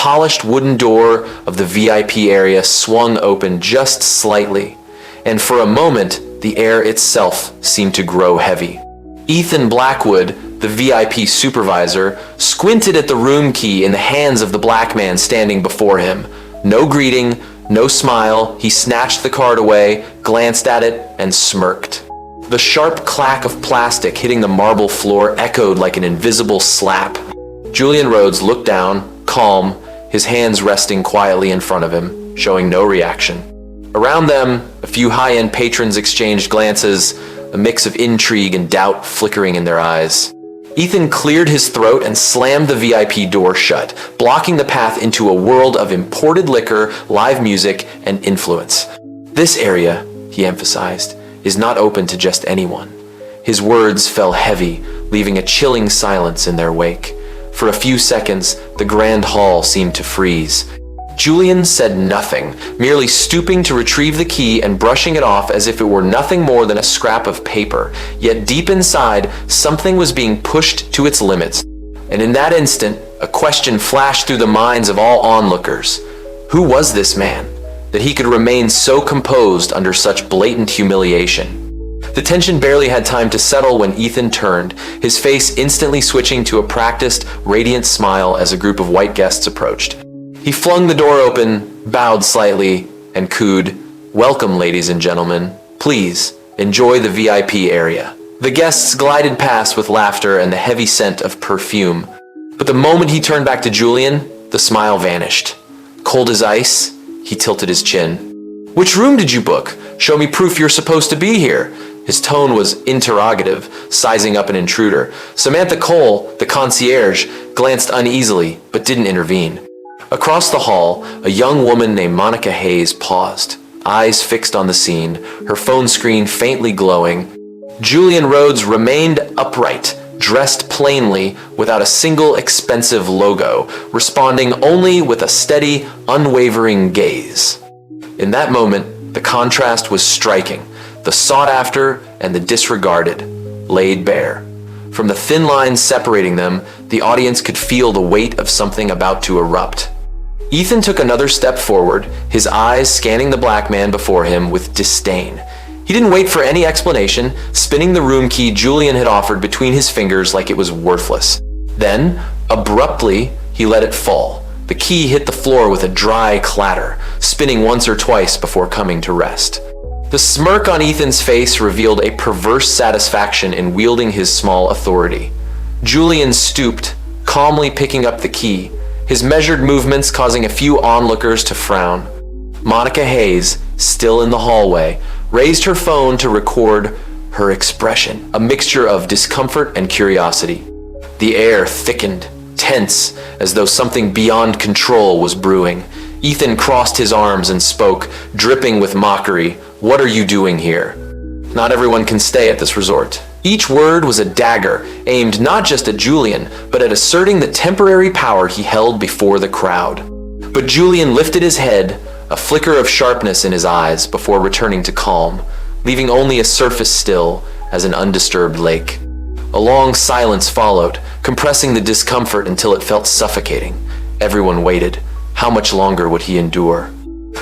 polished wooden door of the VIP area swung open just slightly, and for a moment, the air itself seemed to grow heavy. Ethan Blackwood, the VIP supervisor, squinted at the room key in the hands of the black man standing before him. No greeting, no smile, he snatched the card away, glanced at it, and smirked. The sharp clack of plastic hitting the marble floor echoed like an invisible slap. Julian Rhodes looked down, calm, his hands resting quietly in front of him, showing no reaction. Around them, a few high-end patrons exchanged glances, a mix of intrigue and doubt flickering in their eyes. Ethan cleared his throat and slammed the VIP door shut, blocking the path into a world of imported liquor, live music, and influence. This area, he emphasized, is not open to just anyone. His words fell heavy, leaving a chilling silence in their wake. For a few seconds, the grand hall seemed to freeze. Julian said nothing, merely stooping to retrieve the key and brushing it off as if it were nothing more than a scrap of paper. Yet deep inside, something was being pushed to its limits. And in that instant, a question flashed through the minds of all onlookers. Who was this man, that he could remain so composed under such blatant humiliation? The tension barely had time to settle when Ethan turned, his face instantly switching to a practiced, radiant smile as a group of white guests approached. He flung the door open, bowed slightly, and cooed, "Welcome, ladies and gentlemen. Please, enjoy the VIP area." The guests glided past with laughter and the heavy scent of perfume. But the moment he turned back to Julian, the smile vanished. Cold as ice, he tilted his chin. "Which room did you book? Show me proof you're supposed to be here." His tone was interrogative, sizing up an intruder. Samantha Cole, the concierge, glanced uneasily, but didn't intervene. Across the hall, a young woman named Monica Hayes paused, eyes fixed on the scene, her phone screen faintly glowing. Julian Rhodes remained upright, dressed plainly, without a single expensive logo, responding only with a steady, unwavering gaze. In that moment, the contrast was striking. The sought after and the disregarded, laid bare. From the thin lines separating them, the audience could feel the weight of something about to erupt. Ethan took another step forward, his eyes scanning the black man before him with disdain. He didn't wait for any explanation, spinning the room key Julian had offered between his fingers like it was worthless. Then, abruptly, he let it fall. The key hit the floor with a dry clatter, spinning once or twice before coming to rest. The smirk on Ethan's face revealed a perverse satisfaction in wielding his small authority. Julian stooped, calmly picking up the key, his measured movements causing a few onlookers to frown. Monica Hayes, still in the hallway, raised her phone to record her expression, a mixture of discomfort and curiosity. The air thickened, tense, as though something beyond control was brewing. Ethan crossed his arms and spoke, dripping with mockery. "What are you doing here? Not everyone can stay at this resort." Each word was a dagger, aimed not just at Julian, but at asserting the temporary power he held before the crowd. But Julian lifted his head, a flicker of sharpness in his eyes, before returning to calm, leaving only a surface still as an undisturbed lake. A long silence followed, compressing the discomfort until it felt suffocating. Everyone waited. How much longer would he endure?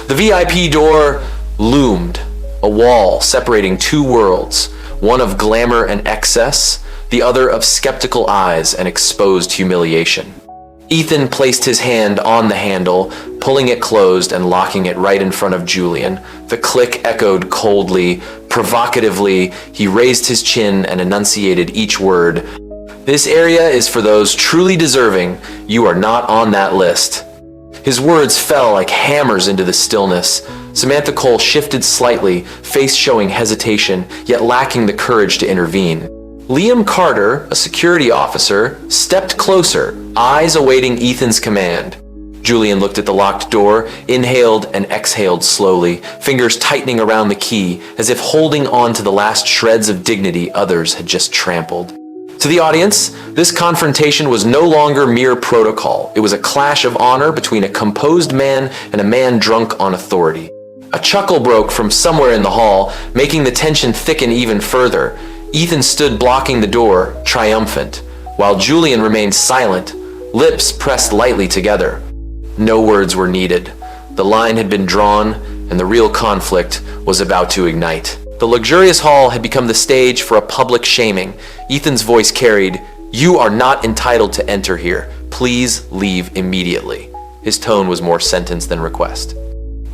The VIP door loomed, a wall separating two worlds, one of glamour and excess, the other of skeptical eyes and exposed humiliation. Ethan placed his hand on the handle, pulling it closed and locking it right in front of Julian. The click echoed coldly, provocatively. He raised his chin and enunciated each word. "This area is for those truly deserving. You are not on that list." His words fell like hammers into the stillness. Samantha Cole shifted slightly, face showing hesitation, yet lacking the courage to intervene. Liam Carter, a security officer, stepped closer, eyes awaiting Ethan's command. Julian looked at the locked door, inhaled and exhaled slowly, fingers tightening around the key, as if holding on to the last shreds of dignity others had just trampled. To the audience, this confrontation was no longer mere protocol. It was a clash of honor between a composed man and a man drunk on authority. A chuckle broke from somewhere in the hall, making the tension thicken even further. Ethan stood blocking the door, triumphant, while Julian remained silent, lips pressed lightly together. No words were needed. The line had been drawn, and the real conflict was about to ignite. The luxurious hall had become the stage for a public shaming. Ethan's voice carried, "You are not entitled to enter here. Please leave immediately." His tone was more sentence than request.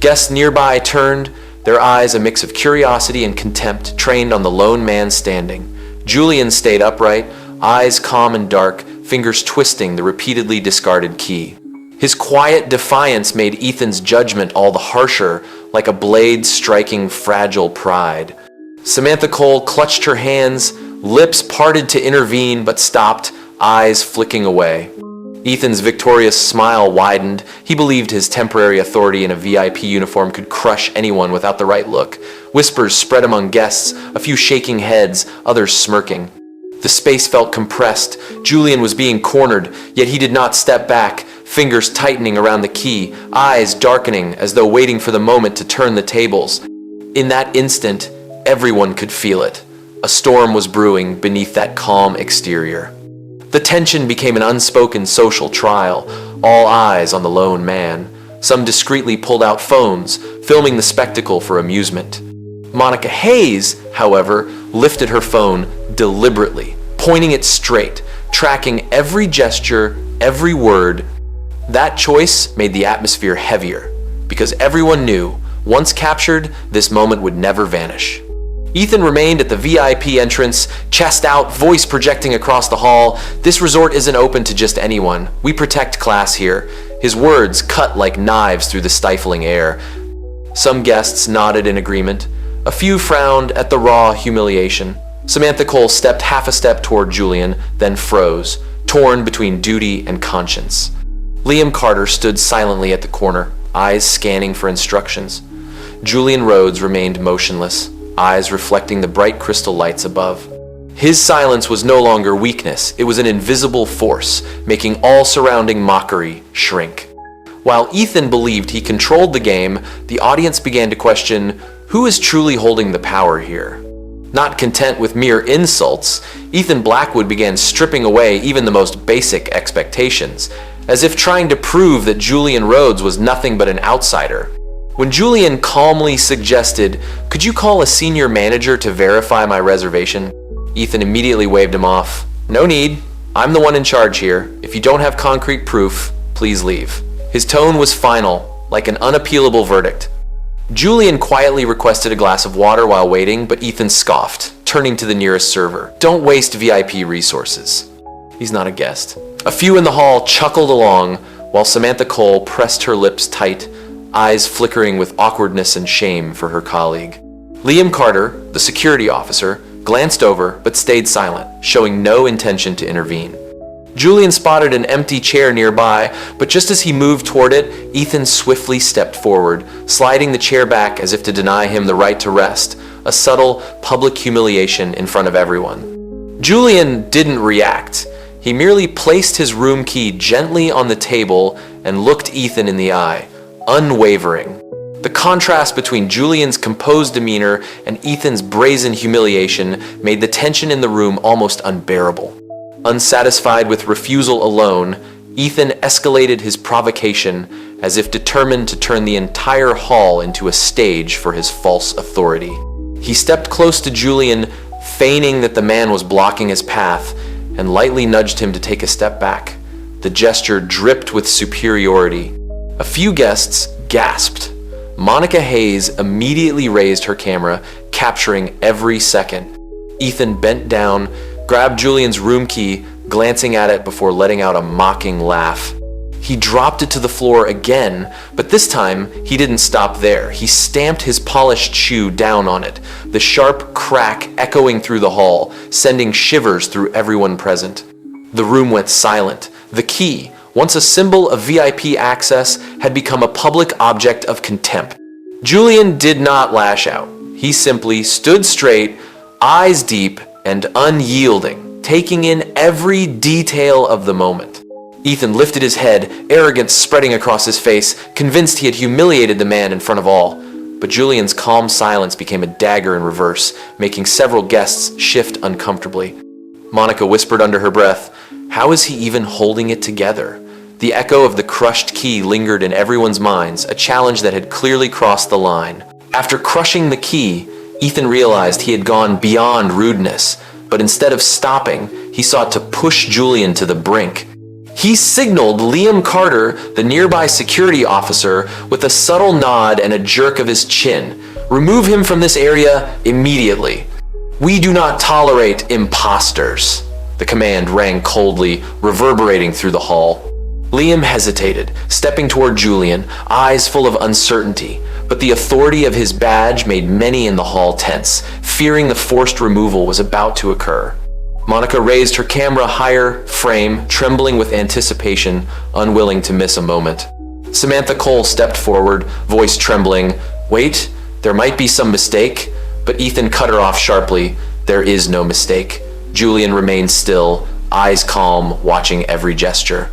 Guests nearby turned, their eyes a mix of curiosity and contempt trained on the lone man standing. Julian stayed upright, eyes calm and dark, fingers twisting the repeatedly discarded key. His quiet defiance made Ethan's judgment all the harsher, like a blade striking fragile pride. Samantha Cole clutched her hands, lips parted to intervene but stopped, eyes flicking away. Ethan's victorious smile widened. He believed his temporary authority in a VIP uniform could crush anyone without the right look. Whispers spread among guests, a few shaking heads, others smirking. The space felt compressed. Julian was being cornered, yet he did not step back, fingers tightening around the key, eyes darkening as though waiting for the moment to turn the tables. In that instant, everyone could feel it. A storm was brewing beneath that calm exterior. The tension became an unspoken social trial, all eyes on the lone man. Some discreetly pulled out phones, filming the spectacle for amusement. Monica Hayes, however, lifted her phone deliberately, pointing it straight, tracking every gesture, every word. That choice made the atmosphere heavier, because everyone knew, once captured, this moment would never vanish. Ethan remained at the VIP entrance, chest out, voice projecting across the hall. "This resort isn't open to just anyone. We protect class here." His words cut like knives through the stifling air. Some guests nodded in agreement. A few frowned at the raw humiliation. Samantha Cole stepped half a step toward Julian, then froze, torn between duty and conscience. Liam Carter stood silently at the corner, eyes scanning for instructions. Julian Rhodes remained motionless, eyes reflecting the bright crystal lights above. His silence was no longer weakness, it was an invisible force, making all surrounding mockery shrink. While Ethan believed he controlled the game, the audience began to question, who is truly holding the power here? Not content with mere insults, Ethan Blackwood began stripping away even the most basic expectations, as if trying to prove that Julian Rhodes was nothing but an outsider. When Julian calmly suggested, "Could you call a senior manager to verify my reservation?" Ethan immediately waved him off. "No need. I'm the one in charge here. If you don't have concrete proof, please leave." His tone was final, like an unappealable verdict. Julian quietly requested a glass of water while waiting, but Ethan scoffed, turning to the nearest server. "Don't waste VIP resources. He's not a guest." A few in the hall chuckled along, while Samantha Cole pressed her lips tight, eyes flickering with awkwardness and shame for her colleague. Liam Carter, the security officer, glanced over but stayed silent, showing no intention to intervene. Julian spotted an empty chair nearby, but just as he moved toward it, Ethan swiftly stepped forward, sliding the chair back as if to deny him the right to rest, a subtle public humiliation in front of everyone. Julian didn't react. He merely placed his room key gently on the table and looked Ethan in the eye, unwavering. The contrast between Julian's composed demeanor and Ethan's brazen humiliation made the tension in the room almost unbearable. Unsatisfied with refusal alone, Ethan escalated his provocation as if determined to turn the entire hall into a stage for his false authority. He stepped close to Julian, feigning that the man was blocking his path, and lightly nudged him to take a step back. The gesture dripped with superiority. A few guests gasped. Monica Hayes immediately raised her camera, capturing every second. Ethan bent down, grabbed Julian's room key, glancing at it before letting out a mocking laugh. He dropped it to the floor again, but this time he didn't stop there. He stamped his polished shoe down on it, the sharp crack echoing through the hall, sending shivers through everyone present. The room went silent. The key, once a symbol of VIP access, had become a public object of contempt. Julian did not lash out. He simply stood straight, eyes deep and unyielding, taking in every detail of the moment. Ethan lifted his head, arrogance spreading across his face, convinced he had humiliated the man in front of all. But Julian's calm silence became a dagger in reverse, making several guests shift uncomfortably. Monica whispered under her breath, "How is he even holding it together?" The echo of the crushed key lingered in everyone's minds, a challenge that had clearly crossed the line. After crushing the key, Ethan realized he had gone beyond rudeness, but instead of stopping, he sought to push Julian to the brink. He signaled Liam Carter, the nearby security officer, with a subtle nod and a jerk of his chin. "Remove him from this area immediately. We do not tolerate imposters." The command rang coldly, reverberating through the hall. Liam hesitated, stepping toward Julian, eyes full of uncertainty, but the authority of his badge made many in the hall tense, fearing the forced removal was about to occur. Monica raised her camera higher frame, trembling with anticipation, unwilling to miss a moment. Samantha Cole stepped forward, voice trembling. "Wait, there might be some mistake," but Ethan cut her off sharply. "There is no mistake." Julian remained still, eyes calm, watching every gesture.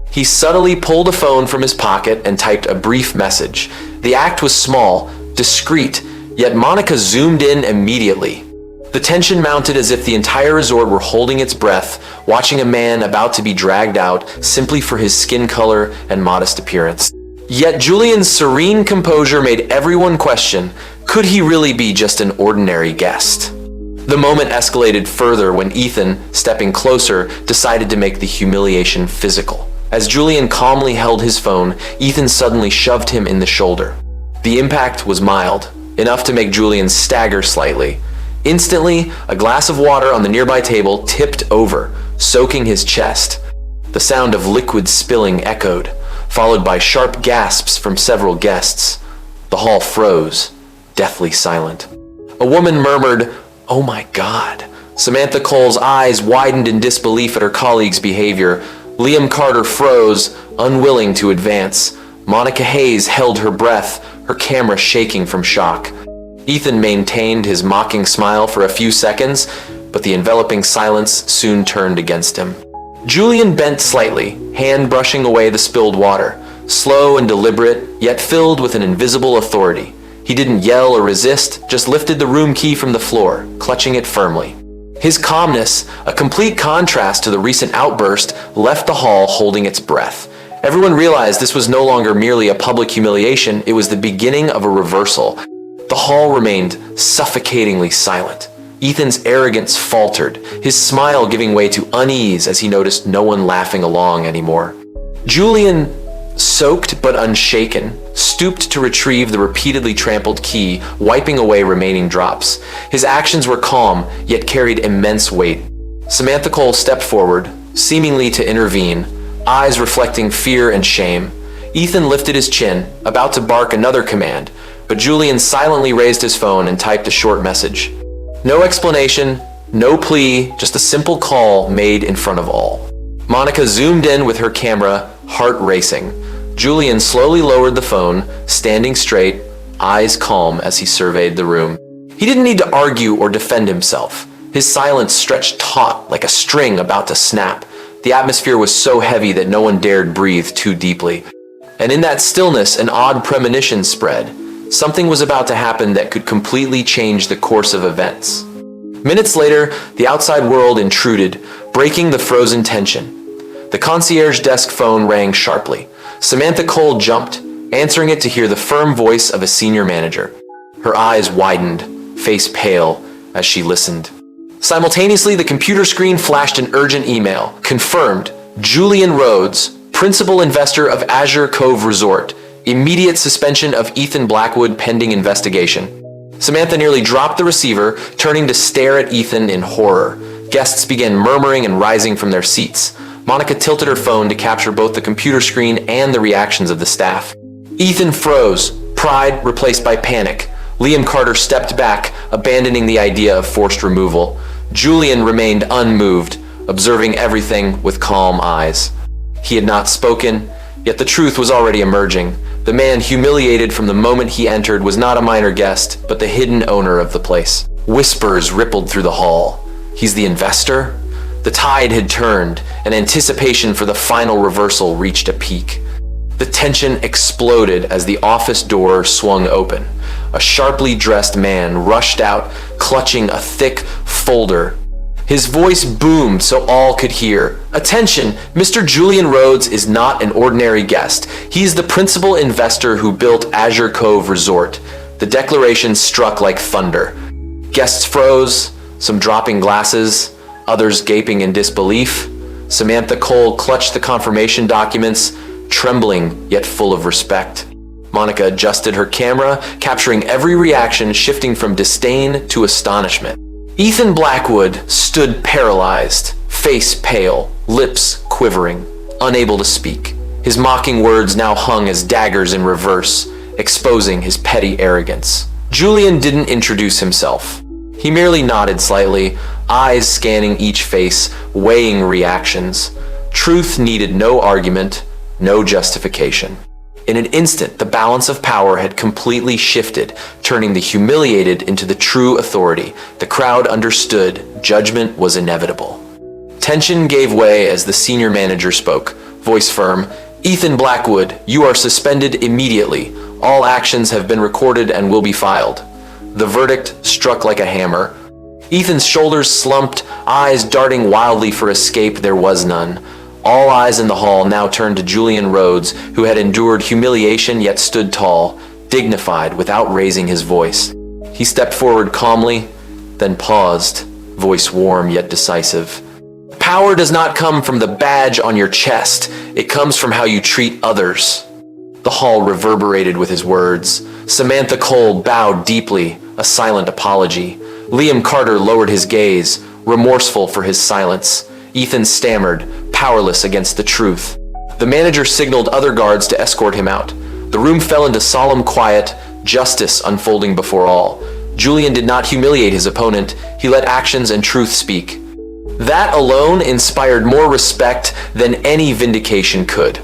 He subtly pulled a phone from his pocket and typed a brief message. The act was small, discreet, yet Monica zoomed in immediately. The tension mounted as if the entire resort were holding its breath, watching a man about to be dragged out simply for his skin color and modest appearance. Yet Julian's serene composure made everyone question, could he really be just an ordinary guest? The moment escalated further when Ethan, stepping closer, decided to make the humiliation physical. As Julian calmly held his phone, Ethan suddenly shoved him in the shoulder. The impact was mild, enough to make Julian stagger slightly. Instantly, a glass of water on the nearby table tipped over, soaking his chest. The sound of liquid spilling echoed, followed by sharp gasps from several guests. The hall froze, deathly silent. A woman murmured, "Oh my God." Samantha Cole's eyes widened in disbelief at her colleague's behavior. Liam Carter froze, unwilling to advance. Monica Hayes held her breath, her camera shaking from shock. Ethan maintained his mocking smile for a few seconds, but the enveloping silence soon turned against him. Julian bent slightly, hand brushing away the spilled water, slow and deliberate, yet filled with an invisible authority. He didn't yell or resist, just lifted the room key from the floor, clutching it firmly. His calmness, a complete contrast to the recent outburst, left the hall holding its breath. Everyone realized this was no longer merely a public humiliation, it was the beginning of a reversal. The hall remained suffocatingly silent. Ethan's arrogance faltered, his smile giving way to unease as he noticed no one laughing along anymore. Julian, soaked but unshaken, stooped to retrieve the repeatedly trampled key, wiping away remaining drops. His actions were calm, yet carried immense weight. Samantha Cole stepped forward, seemingly to intervene, eyes reflecting fear and shame. Ethan lifted his chin, about to bark another command, but Julian silently raised his phone and typed a short message. No explanation, no plea, just a simple call made in front of all. Monica zoomed in with her camera, heart racing. Julian slowly lowered the phone, standing straight, eyes calm as he surveyed the room. He didn't need to argue or defend himself. His silence stretched taut like a string about to snap. The atmosphere was so heavy that no one dared breathe too deeply. And in that stillness, an odd premonition spread. Something was about to happen that could completely change the course of events. Minutes later, the outside world intruded, breaking the frozen tension. The concierge desk phone rang sharply. Samantha Cole jumped, answering it to hear the firm voice of a senior manager. Her eyes widened, face pale, as she listened. Simultaneously, the computer screen flashed an urgent email. Confirmed, Julian Rhodes, principal investor of Azure Cove Resort. Immediate suspension of Ethan Blackwood pending investigation. Samantha nearly dropped the receiver, turning to stare at Ethan in horror. Guests began murmuring and rising from their seats. Monica tilted her phone to capture both the computer screen and the reactions of the staff. Ethan froze, pride replaced by panic. Liam Carter stepped back, abandoning the idea of forced removal. Julian remained unmoved, observing everything with calm eyes. He had not spoken, yet the truth was already emerging. The man humiliated from the moment he entered was not a minor guest, but the hidden owner of the place. Whispers rippled through the hall. He's the investor? The tide had turned, and anticipation for the final reversal reached a peak. The tension exploded as the office door swung open. A sharply dressed man rushed out, clutching a thick folder. His voice boomed so all could hear. Attention, Mr. Julian Rhodes is not an ordinary guest. He's the principal investor who built Azure Cove Resort. The declaration struck like thunder. Guests froze, some dropping glasses, others gaping in disbelief. Samantha Cole clutched the confirmation documents, trembling yet full of respect. Monica adjusted her camera, capturing every reaction, shifting from disdain to astonishment. Ethan Blackwood stood paralyzed, face pale, lips quivering, unable to speak. His mocking words now hung as daggers in reverse, exposing his petty arrogance. Julian didn't introduce himself. He merely nodded slightly, eyes scanning each face, weighing reactions. Truth needed no argument, no justification. In an instant, the balance of power had completely shifted, turning the humiliated into the true authority. The crowd understood judgment was inevitable. Tension gave way as the senior manager spoke, voice firm. Ethan Blackwood, you are suspended immediately. All actions have been recorded and will be filed. The verdict struck like a hammer. Ethan's shoulders slumped, eyes darting wildly for escape. There was none. All eyes in the hall now turned to Julian Rhodes, who had endured humiliation yet stood tall, dignified without raising his voice. He stepped forward calmly, then paused, voice warm yet decisive. Power does not come from the badge on your chest. It comes from how you treat others. The hall reverberated with his words. Samantha Cole bowed deeply, a silent apology. Liam Carter lowered his gaze, remorseful for his silence. Ethan stammered, powerless against the truth. The manager signaled other guards to escort him out. The room fell into solemn quiet, justice unfolding before all. Julian did not humiliate his opponent. He let actions and truth speak. That alone inspired more respect than any vindication could.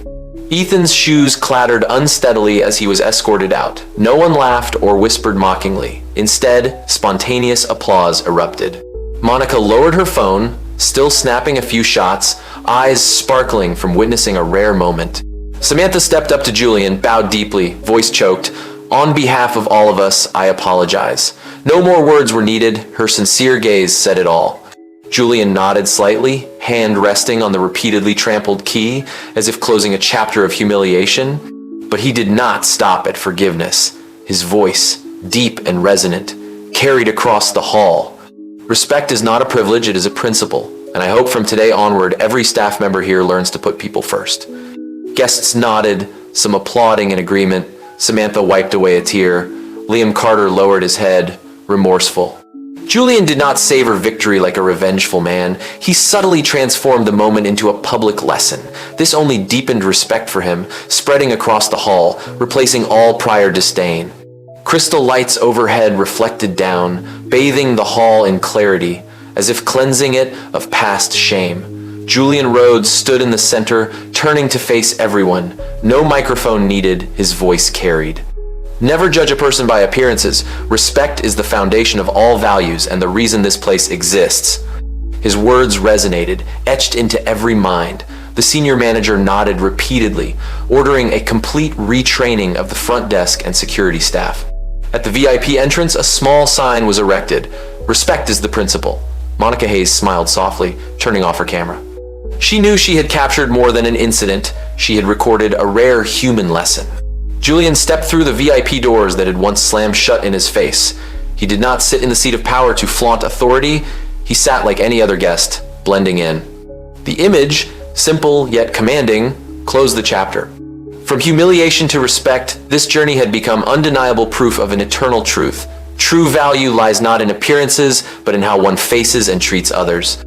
Ethan's shoes clattered unsteadily as he was escorted out. No one laughed or whispered mockingly. Instead, spontaneous applause erupted. Monica lowered her phone, still snapping a few shots, eyes sparkling from witnessing a rare moment. Samantha stepped up to Julian, bowed deeply, voice choked. On behalf of all of us, I apologize. No more words were needed. Her sincere gaze said it all. Julian nodded slightly, hand resting on the repeatedly trampled key, as if closing a chapter of humiliation. But he did not stop at forgiveness. His voice, deep and resonant, carried across the hall. Respect is not a privilege, it is a principle, and I hope from today onward every staff member here learns to put people first. Guests nodded, some applauding in agreement. Samantha wiped away a tear. Liam Carter lowered his head, remorseful. Julian did not savor victory like a revengeful man. He subtly transformed the moment into a public lesson. This only deepened respect for him, spreading across the hall, replacing all prior disdain. Crystal lights overhead reflected down, bathing the hall in clarity, as if cleansing it of past shame. Julian Rhodes stood in the center, turning to face everyone. No microphone needed, his voice carried. Never judge a person by appearances. Respect is the foundation of all values and the reason this place exists. His words resonated, etched into every mind. The senior manager nodded repeatedly, ordering a complete retraining of the front desk and security staff. At the VIP entrance, a small sign was erected. Respect is the principle. Monica Hayes smiled softly, turning off her camera. She knew she had captured more than an incident. She had recorded a rare human lesson. Julian stepped through the VIP doors that had once slammed shut in his face. He did not sit in the seat of power to flaunt authority. He sat like any other guest, blending in. The image, simple yet commanding, closed the chapter. From humiliation to respect, this journey had become undeniable proof of an eternal truth. True value lies not in appearances, but in how one faces and treats others.